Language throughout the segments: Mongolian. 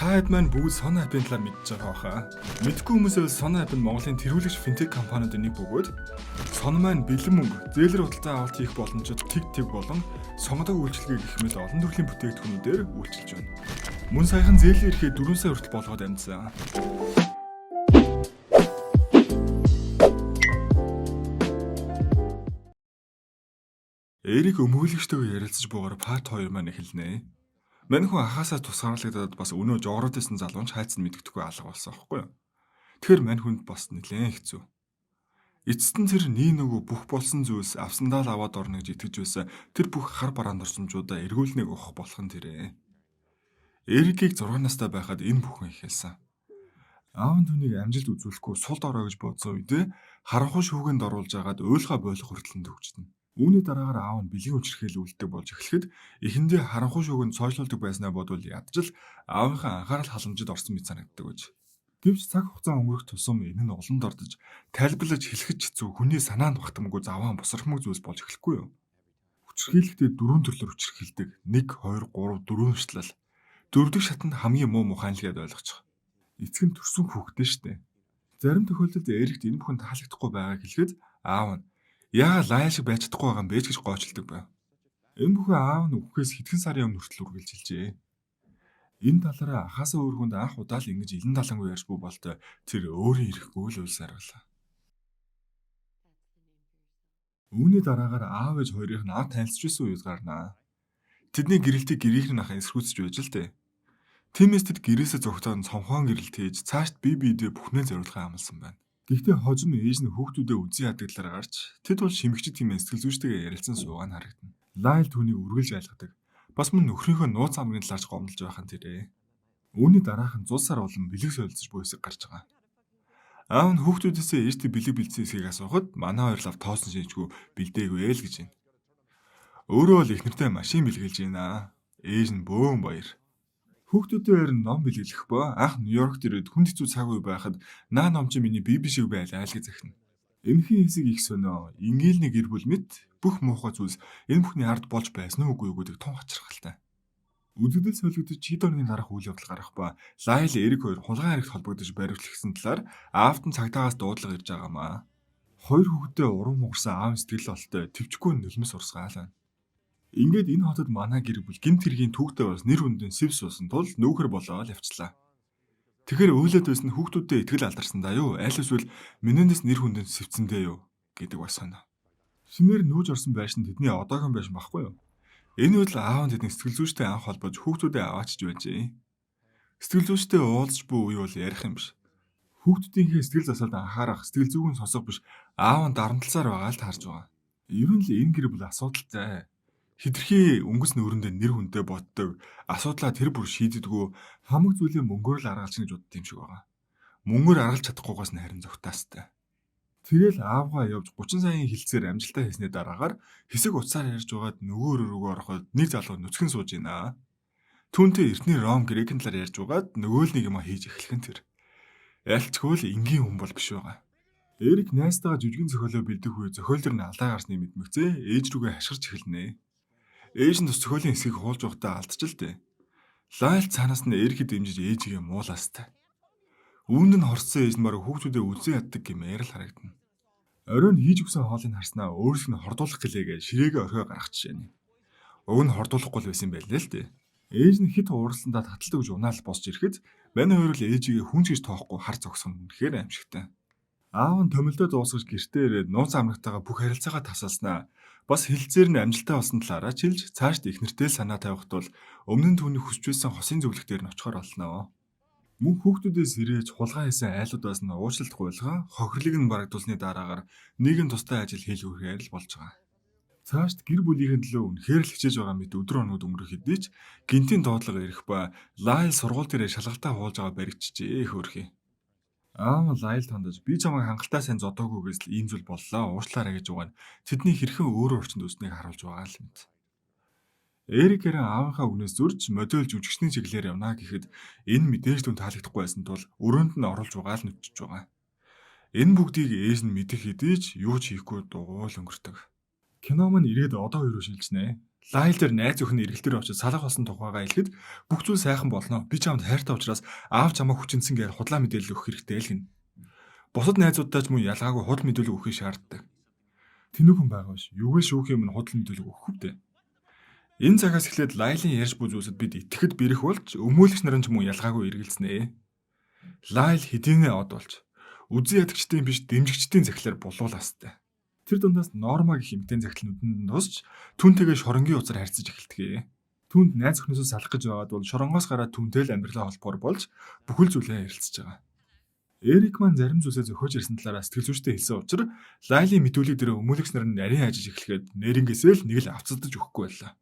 Та хэд маань бүгд Sona App-ын талаар мэдж байгаа хаа. Мэдгүй хүмүүсээс Sona App нь Монголын тэргүүлэгч финтек компаниудын нэг бөгөөд Sona маань бэлэн мөнгө, зээлэр худалдаа авалт хийх боломжит тэг болон сонгодог үйлчилгээ гэх мэт олон төрлийн бүтээгдэхүүнүүдээр үйлчилж байна. Мөн саяхан зээлийн эрхээ 4 сая хүртэл болгоод амжсан. Эрик өмгөөлөгчтэйгээ ярилцаж буугаар part 2 маань эхэлнэ. Мань хүн анхаасаа тусгаарлагдаад бас өнөө жогородсэн залуунч хайцсан мэддэхгүй алга болсон аахгүй юу. Тэгэхээр мань хүнд бас нэлээд хэцүү. Эцэст нь тэр нөгөө бүх болсон зүйлс авсандаа л аваад орно гэж итгэж байсан тэр бүх хар бараанд орсомжуудаа эргүүлнэг өгөх болох нь тэрэ. Эрикийг 6 настай байхад энэ бүхэн ихэлсэн. Аав нь түүнийг амжилт үзүүлэхгүй сулд ороо гэж бодсон үедээ харанхуй шүүгэнд оруулж агаад уйлгаа болох хүртэл төгждөн. Үүний дараагаар аав нь бэлгийн үчирхэл үлддэг болж эхлэхэд эхэндээ харанхуй шүүгэнд цойжлуулдаг байснаа бодвол ядчил аавынхаа анхаарал халамжид орсон мэт санагддаг гэж. Гэвч цаг хугацаа өнгөрөх тусам энэ нь уланд ордож тайлбарлаж хэлэхэд хэцүү хүний санаанд багтамгүй заваан босрохмог зүйлс болж эхлэхгүй юу? Үчирхийлэгтээ 4 төрлөөр үчирхийлдэг. 1 2 3 4 шатлал. 4-р шатанд хамгийн муу мухайн л гэдээ ойлгочих. Эцэг нь төрсөн хүүхдээ штэ. Зарим тохиолдолд Эрикт энэ бүхэн таалагдахгүй байгааг хэлэхэд аав нь яа лайл шиг байж чадахгүй байгаа юм бэ гэж гоочилдог байв. Энэ бүхэн аав нь үхээс хэдхэн сарын өмнө хүртэл үргэлжилжээ. Энэ талаараа анхаасаа өөр хүнд анх удаа л ингэж илэн талангүй ярьж буй болтой тэр өөрөө ирэхгүй л үйл саргалаа. Үүний дараагаар аав ээж хоёрын аав танилцж байсан үед гарнаа. Тэдний гэрэлтийг гэрийнхэн ахын эсрүүцэж байж л дээ. Тиймээс тэд гэрээсээ зогтоод цонхоон гэрэлт хийж цаашд бие биедээ бүхнээ зориулахаа амласан байна. Гэхдээ хожим ээж нь хүүхдүүдээ үзий ядагдлаар гарч тэд бол шимэгчд тийм сэтгэл зүйчтэйгээ ярилцсан суугаа нь харагдана. Лайл түүнийг үргэлж айлгадаг. Бас мөн нөхрийнхөө нууц амгийн талаарч гомдолж байх нь тэрэ. Үүний дараах нь зулсаар болон бэлэг солилцож буй хэсэг гарч байгаа. Аав нь хүүхдүүдээсээ ээжтэй бэлэг бэлдсэн хэсгийг асуухад манай хоёр лав тоосон шинжгүй бэлдээгүй л гэж байна. Өөрөө л их нэртэй машин бэлгэлж байна. Ээж нь бөөн баяр. Хүүхдүүдээр ном бэлгэлэх ба анх Нью-Йоркт ирээд хүнд хэцүү цаг үе байхад наа ном чи миний биби шиг байлаа л гэж захина. Энэхийн хэсэг их сонио. Ингээл нэг гэр бүл мэт бүх муухай зүйлс энэ бүхний ард болж байсан уу үгүй гэдэг тун хачирхалтай. Үзэгдэл солигдож чид орны дараах үйл явдал гарах ба Лайл Эрик хоёр хулгайн хэрэгт холбогдож баривчлагдсан талаар аавд нь цагдаагаас дуудлага ирж байгаамаа. Хоёр хүүхдээ урам хугарсан аав сэтгэл олтой төвчгүй нулимс урсгаалаа. Ингээд энэ хотод манай гэр бүл гэмт хэргийн түүхтэй бас нэр хүндэн сэв суусан тул нүүхэр болоо л явчлаа. Тэгэхээр өөлөд байсан хүүхдүүдэд итгэл алдарсан даа юу? Аль эсвэл минэнэс нэр хүндэн сэвцэндээ юу гэдэг бас санаа. Шинээр нүүж орсон байшин тэдний одоогийн байшин баггүй юу? Энэ үед л аав нь тэдний сэтгэл зүйчтэй анх холбож хүүхдүүдэд аваачиж байжээ. Сэтгэл зүйчтэй уулзч буй үе бол ярих юм биш. Хүүхдүүдийнхээ сэтгэл засалд анхаарах, сэтгэл зүйн сонсох биш аав нь дарамтласаар байгаа л таарж байгаа. Ер нь л энэ гэр бүл асуудалтай. Хитрхи өнгөс нөөрөндөө нэр хүнтэй боддог, асуудлаа тэр бүр шийддэггүй, хамаг зүйлээ мөнгөөр л аргалж гэж бодд юм шиг байгаа. Мөнгөөр аргалж чадахгүйгаас нь харин зүгтаастай. Тэгэл аавгаа явж 30 саяын хилцээр амжилтаа хийсний дараагаар хэсэг уцаар ярьж байгаад нөгөө рүүгээ ороход нэг залуу нүцгэн сууж ийна. Түүнтэй эртний Ром грекийн талаар ярьж байгаад нөгөө л нэг юм хийж эхлэх нь тэр. Ялцгүй л энгийн хүн бол биш байгаа. Эрик найстайгаа жүжигэн зохиолоо бэлдэх үе зохиол дэр нь алдаа гарсны мэдмэгцээ ээж рүүгээ хашгирч эхэлнэ. Ээж нь тус зохиолын хэсгийг хуулж явахдаа алдчих л дээ. Лайл цаанаас нь Эрикэд дэмжиж ээжигээ муулаастай. Үүнд нь хорцсон ээж нь бараг хүүхдүүдэд үзэн яддаг гэмээр л харагдана. Оройн хийж өгсөн хоолыг харснаа өөрөөс нь хордуулах гэлээгээ ширээгээ орхио гаргах жишээ. Уг нь хордуулахгүй л байсан байлээ л дээ. Ээж нь хит ууралсандаа таталт өгж унаал босч ирэхэд мань хоёр л ээжигээ хүнч гэж тоохгүй хар зогсох нь үнэхээр аимшигтай. Аав нь томилдоо дуусгаж гэртээ ирээд нууц амнагтайгаа бүх харилцаагаа тасалснаа бас хилцээр нь амжилттай болсон талаараа чилж цаашд их нэртэй санаа тавихт бол өмнө нь түүний хүсч байсан хосын зөвлөх дээр нь очихоор болноо. Мөн хүүхдүүдээс ирээж хулгай хийсэн айлуудаас нь уучлалт гуйлгаа хохирлыг нь барагдуулсны дараагаар нэгэн тустай ажил хийлгүүхээр л болж байгаа. Цаашд гэр бүлийнхэн төлөө үнэхээр л хичээж байгаа мэт өдөр оноод өнгөрөх хэдий ч гинтийн доотлого ирэх ба Лайл сургууль дээрээ шалгалтаа хуулж байгаа баригчжээ хөөрхий. Аав Лайл тандаж би чамайг хангалттай сайн зодоогүйгээс л ийм зүйл боллоо уучлаарай гэж угаана. Тэдний хэрхэн өөр орчинд өснгийг харуулж байгаа л мэт. Эрик хэрэг аавынхаа үгнээс зөрж модель жүжигчний чиглэлээр явна гэхэд энэ мэдээж түн таалагдахгүй байсан тул өрөөнд нь оруулж байгаа л нүчж байгаа. Энэ бүгдийг ээж нь мэдэх хэдий ч юу ч хийхгүй дугуйл өнгөрдөг. Кино маань ирээд одоо хоёр шилжнэ. Лайл дээр найз өхний эргэлтээр очиж салах болсон тухайгаа хэлэхэд бүх зүйл сайхан болно. Би чамд хайртай учраас аав чамаа хүчинсэн гэж худлаа мэдээлэл өгөх хэрэгтэй л гин. Бусад найзуудтай ч мөн ялгаагүй худал мэдээлэл өгөхийг шаарддаг. Тэнэг хүн байгаа биш. Юугээ шүүх юм нь худал мэдээлэл өгөх үү? Энэ цагаас эхлээд Лайлын ярьж буй зүйлсэд бид итгэхэд бэрх болж өмөөлөгч нарын ч мөн ялгаагүй эргэлзнэ. Лайл хэдийнэ од болж үзэн ядагчдын биш дэмжигчдийн захилаар булуулаастай. Тэр дундаас Норма гэх эмэгтэй захил нүдэнд тусч түүнтэйгээ шоронгийн узар харьцаж эхэлдэг. Түүнд найз өхнөөсөө салах гэж байгаад бол шоронгоос гараад түүнтэй л амьдралаа холбоор болж бүхэл зүйлээ ярилцж байгаа. Эрик маань зарим зүйлсээ зөхөж ирсэн талаараа сэтгэл зүйчтэй хэлсэн учраас Лайлын мэдүүлэг дээр өмөөлөгч нар нь нарийн ажиж эхлэхэд нэрнгээсээ л нэг л авцалдаж өгөхгүй байлаа.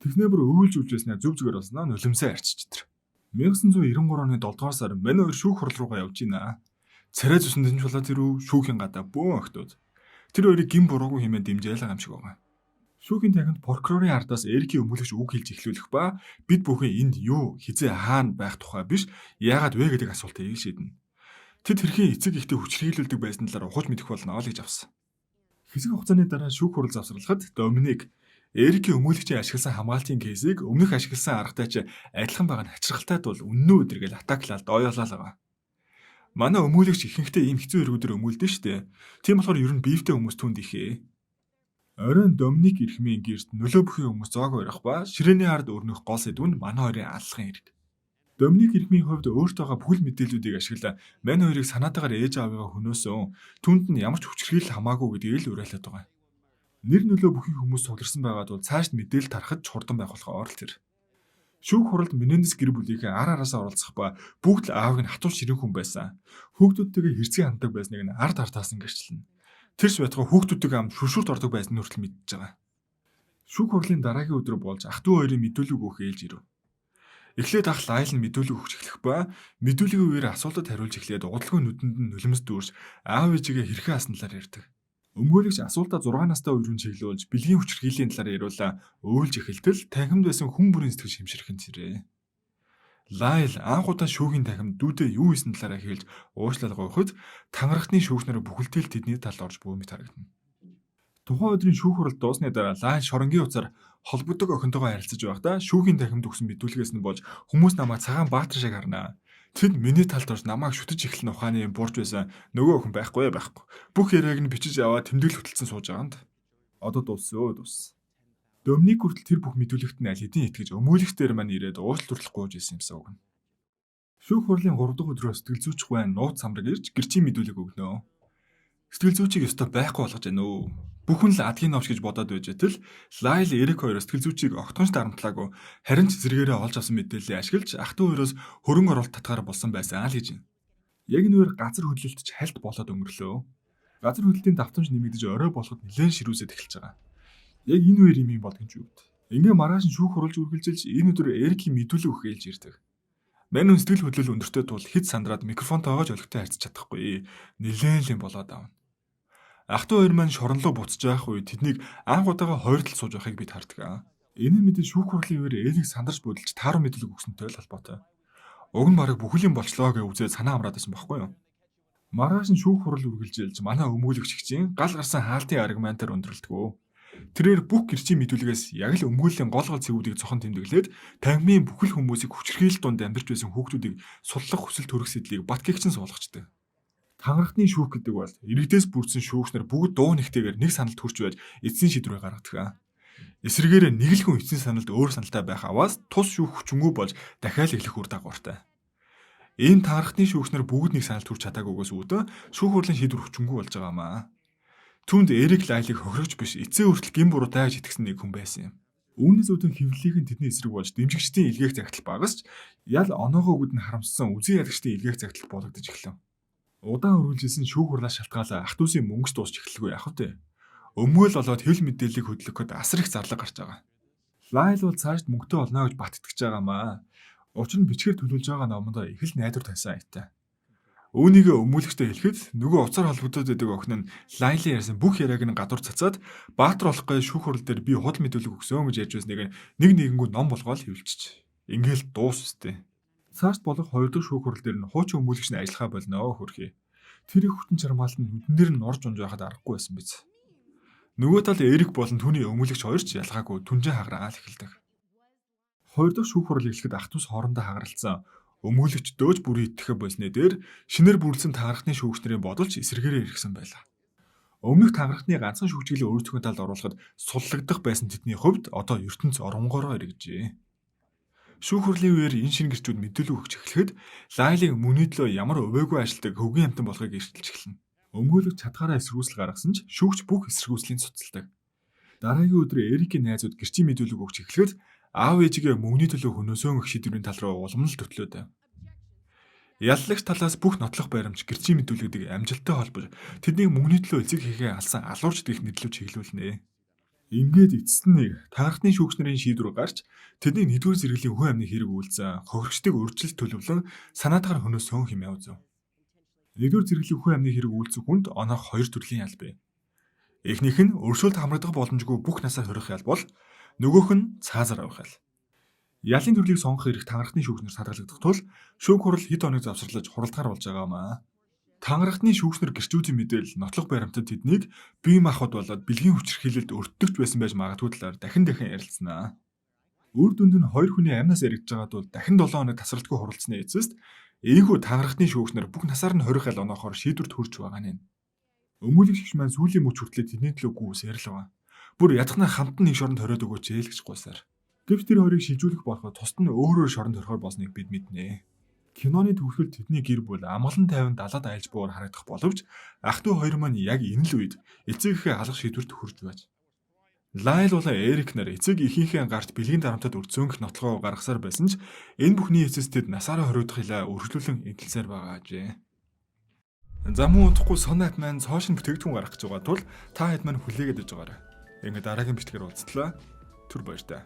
Тэгснээ бүр өөлж үлжээснээр зүв зүгээр болсноо нулимсаа арчиж тэр. 1993 оны 7 дугаар сар мань хоёр шүүх хурал руугаа явж гинэ. Царай зүсэн дэнж болоо тэр шүүхийн гадаа бөөн охтууд. Тэр хоёрыг гин буруугүй хэмээн дэмжээл юм шиг байгаа. Шүүхийн танхимд прокурорын ардаас Эрикийн өмгөөлөгч үг хэлж эхлүүлэх ба бид бүхэн энд юу хизээ хаана байх тухай биш яагаад вэ гэдэг асуултыг шийднэ. Тэд хэрхэн эцэг ихтэй хүчрхийлүүлдэг байсан талаар ухаж мэдэх болно л гэж авсан. Хэсэг хугацааны дараа шүүх хурал завсарлахад Доминик Эрикийн өмгөөлөгчийн ашигласан хамгаалтын кейсийг өмнөх ашигласан аргатай ч адилхан байгаа нь хачирхалтай тул үнэн өдргээл атаклаад доёолаа л байгаа. Манай өмгөөлөгч ихэнхдээ ийм хэцүү эргүүдээр өмгөөлдөө штэ. Тийм болохоор ер нь биевтэй хүмүүс түнд ихээ. Оройн Доминик Эрхмийн гэрт нөлөө бүхий хүмүүс зоог барих ба ширээний ард өрнөх гол сэдв нь манай хоёрын аллахын хэрэг. Доминик Эрхмийн хувьд өөртөөгөө бүхэл мэдээллүүдийг ашиглаа манай хоёрыг санаатаагаар ээж аавыгаа хөнөөсөн түнд нь ямар ч хүчирхийлэл хамаагүй гэдгийг л уриалаад байгаа. Нэр нөлөө бүхий хүмүүс тулгарсан байгаад бол цаашд мэдээлэл тарахад ч хурдан байх болохоор л тэр. Шүүх хуралд Менендес гэр бүлийнхээ ар араасаа оролцох ба бүгд л аавыг нь хатуу ширэн хүн байсан. Хүүхдүүдтэйгээ хэрцгий ханддаг байсныг нь ард артаас нь гэрчлэнэ. Тэрч байтугай хүүхдүүдтэйгээ хамт шүршүрт ордог байсан нь хүртэл мэдж байгаа. Шүүх хурлын дараагийн өдөр болж ах トゥ хоёрын мэдүүлэг өгөх ээлж ирэв. Эхлээд ах Лайл нь мэдүүлэг өгч эхлэх ба мэдүүлгийн үеэр асуултад хариулж эхлээд удалгүй нүдэнд нь нулимс дүүрч аав ээжигээ хэрхэн асан талаар ярьдаг. Өмгөөлөгч асуултаа 6 настай үеийн чиглүүлж бэлгийн хүчирхийллийн талаар яриулаа өөлж эхэлтэл танхимд байсан хүн бүрийн сэтгэл шимширхэн зэрэг. Лайл анх удаа шүүхийн танхимд дүүдээ юу хийсэн талаараа хэлж уушлал гооход тангарахны шүүгчнэр бүхэлдээ тэдний талд орж бөөмөд харагдана. Тухайн өдрийн шүүх хурал дуусны дараа Лайл шоронгийн узар холбогддог охинтойгоо харилцаж байхдаа шүүхийн танхимд өгсөн мэдүүлгээс нь болж хүмүүс намайг цагаан баатар шиг харнаа. Тэд миний талд орж намайг шүтэж эхлэн ухааны бурж байсан нөгөө охин байхгүй. Бүх яриаг нь бичиж аваад тэмдэглэл хөтөлсөн сууж байгаанд. Одоо дууссан. Доминик хүртэл тэр бүх мэдүүлэгт нь аль хэдийн итгэж өмгөөлөгчдөр маань ирээд уучлал хүртэл гуйж исэн юмсан үг. Шүүх хурлын 3 дахь өдрөө сэтгэл зүйч гуайн нууц самраг ирж гэрчийн мэдүүлэг өгнө. Сэтгэл зүйчийг ёстой байхгүй болгож байна өө. Бүхэн л адгийн новч гэж бодоод байж байтал Лайл Эрик хоёроос сэтгэл зүйчийг огтхонч дарамтлаагүй харин ч зэрэгээрээ олж авсан мэдээллийг ашиглаж ах トゥ хоёроос хөрөнгө оруулалт татгаар болсон байсан л гэж байна. Яг энэ үеэр газар хөдлөлт ч хальт болоод өнгөрлөө. Газар хөдлөлтийн давтамж нэмэгдэж орой болоход нэлээд ширүүсэд эхэлж байгаа. Яг энэ үеэр юм болгоно ч юу вэ? Ингээ маргааш нь шүүх хурлж үргэлжилж энэ өдөр Эрикийн мэдүүлэг өгөх ээлж ирдэг. Мань сэтгэл хөдлөл өндөртэй тул хэд сандраад микрофон тоогож олигтой харьцаж чадахгүй. Нэлээд л юм болоод авна. Ах トゥ хоёр маань шоронлоо буцаж байх үед тэднийг анх удаага хоёр тал сууж байхыг бид хардаг. Энэ нь мэдээ шүүх хурлын үеэр Эрик сандарч бодолж тааруу мэдүүлэг өгсөнтэй л холбоотой. Уг нь бараг бүхэл юм болчлоо гэж үзээд санаа амраад байсан байхгүй юу? Маргааш нь шүүх хурал үргэлжилж манай өмгөөлөгчийн гал гарсан хаалтын аргументаар өндөрлөдгөө. Тэрээр бүх гэрчийн мэдүүлгээс яг л өмгөөллийн гол цэгүүдийг зохон тэмдэглээд танхимын бүхэл хүмүүсийг хүчирхийлэл донд амьдарч байсан хүүхдүүдийг судлах хүсэл төрөх сэдлийг Батгэгчин суулгачдаг. Тангарахны шүүх гэдэг бол иргэдээс бүрдсэн шүүгчнэр бүгд дуу нэгтэйгээр нэг саналд хүрч байж эцсийн шийдвэрээ гаргадаг. Эсрэгээр нэг л хүн эцсийн саналд өөр саналтай байх аваас тус шүүх хүчингү болж дахиад эхлэх үр дагавартай. Ийм тангарахны шүүгчнэр бүгд нэг саналд хүрч чадаагүйгээс үүдэн шүүх хурлын шийдвэр хүчингү болж байгаамаа. Түүнд Эрик Лайлыг хохирогч биш эцсийн хүртэл гин буруу тааж итгэсэн нэг хүн байсан юм. Үүнээс үүдэн хэвлэлийг нь тэдний эсрэг болж дэмжигчдийн илгээх загтал багасч ял оноогоо үгэд нь харамссан үзэн ядагчдын илгээх загтал болгодож эхлэв. Удаан үргэлжилсэн шүүх хурлаас шалтгаалаа ах トゥ усын мөнгөс дуусч эхэлгүй яах вэ? Өмгөөл болоод хэвлэл мэдээллийг хөдлөхөд асар их зарлага гарч байгаа. Лайл бол цаашд мөнгөтэй олно гэж бат итгэж байгаамаа. Учир нь бичгээр төлөвлөж байгаа номонд их л найдвар тавьсан айтаа. Үүнийг өмгөөлөгчтэй хэлэхэд нөгөө уцаар холбогдоод байдаг охин нь Лайлын ярьсан бүх яриаг нь гадуур цацаад баатар болохгүй шүүх хурал дээр би худал мэдүүлэг өгсөн гэж ярьж байсныг нэг нэгэнгүү ном болгоод хэвлэлчих. Ингээл дуус үстэй. Цаашд болох 2 дахь шүүх хурал дээр нь хуучин өмгөөлөгч нь ажиллахаа болно хөрхий. Тэр их хүчин чармаалт нь нүдэн дээр нь орж унж байхад аргагүй байсан биз. Нөгөө талд Эрик болон түүний өмгөөлөгч хоёр ч ялгаагүй түнжин хагараад эхэлдэг. Хоёр дахь шүүх хурал эхлэхэд ах トゥ ус хоорондоо хагаралцсан. Өмгөөлөгч дөөж бүрийн итгэх болсны дээр шинээр бүрдсэн таархны шүүгчнэрийн бодолч эсэргээрээ иргсэн байлаа. Өмнөх таархны ганцхан шүүгчгэлээ өөрсдөө талд оруулахад суллагдах байсан тэдний хувьд одоо ертөнц оронгороо эргэжээ. Шүүх хурлын үеэр энэ шинэ гэрчүүд мэдээлэл өгч эхлэхэд Лайлыг мөний төлөө ямар өвөөгүй ажилтдаг хөвгөн амтан болохыг эргэлж эхэлнэ. Өмгөөлөгч чадхаараа эсэргүүцэл гаргасан ч шүүгч бүх эсэргүүцлийн цуцалдаг. Дараагийн өдөр Эрикийн найзууд гэрчийн мэдүүлэг өгч эхлэхэд аав ээжигээ мөнгөний төлөө хөнөөсөн их шийдвэрийн тал руу уламжлалт төтлөөд. Яллагч талаас бүх нотлох баримж гэрчийн мэдүүлэгдэг амжилттай холбож тэднийг мөнгөний төлөө эцэг хийхээ алсан алуурч дэх нэрлэв чиглүүлнэ. Ингээд эцэст нь таархны шүүгчнэрийн шийдвэр гарч тэдний нэгдүгээр зэрэглэлийн хүн амны хэрэг үйлцэн хохирогчдыг урьдчилж төлөвлөн санаатаар хөнөөсөн хэмээн үзв. Нэгдүгээр зэрэглэлийн хүн амны хэрэг үйлцэх хүнд оноох хоёр төрлийн ял бий. Эхнийх нь өршөөлт хамрагдах боломжгүй бүх насаар хорих ял бол нөгөөх нь цаазаар авах ял. Ялын төрлийг сонгох эрх таархны шүүгчнэр садгалагдах тул шүүх хурал хэд хоног завсарлаж хуралдгаар болж байгаамаа. Таархны шүүгчнэр гэрчүүдийн мэдээлэл нотлох баримтад тэднийг бие махбод болоод бэлгийн хүчирхийлэлд өртөгч байсан байж магадгүй талаар дахин ярилцсанаа. Үр дүнд нь хоёр хүний амнаас эргэж байгаа тул дахин 7 хоног тасралтгүй хуралдсны эцэст эйгүү таархны шүүгчнэр бүх насаар нь хорих ял оноохоор шийдвэрт хүрч байгаа нь. Өмгөөлөгч гişмаань сүүлийн мөч хүртлээр тэдний төлөө гүйс ярилваа. Бүр ядахнаа хамт нэг шоронд хориод өгөөч ээ л гэж гуйсаар. Гэвч тэр хоёрыг шилжүүлэх болоход тусад нь өөр шоронд хорихоор болсныг бид мэднэ. Киноны төвхөлд тэдний гэр бүл амгалан тайван далаад айлж буугаар харагдах боловч ах トゥ хоёр маань яг энэ л үед эцэг эхээ алгах шийдвэрт хүрч байж. Лайл болон Эрик нар эцэг эхийнхээ гарт бэлгийн дарамтад өрцөөнх нотлогоо гаргасаар байсан ч энэ бүхний эцэс тэд насаараа хориодох илаа өргөжлүүлэн эдэлсээр байгаа ажээ. За мөн удахгүй сонат маань цоошин бүтээгдэхүүн гаргах гэж байгаа тул та хэд маань хүлээгээд иж байгаарай. Ингээд дараагийн бичлэгээр уулзтлаа. Түр баяр таа.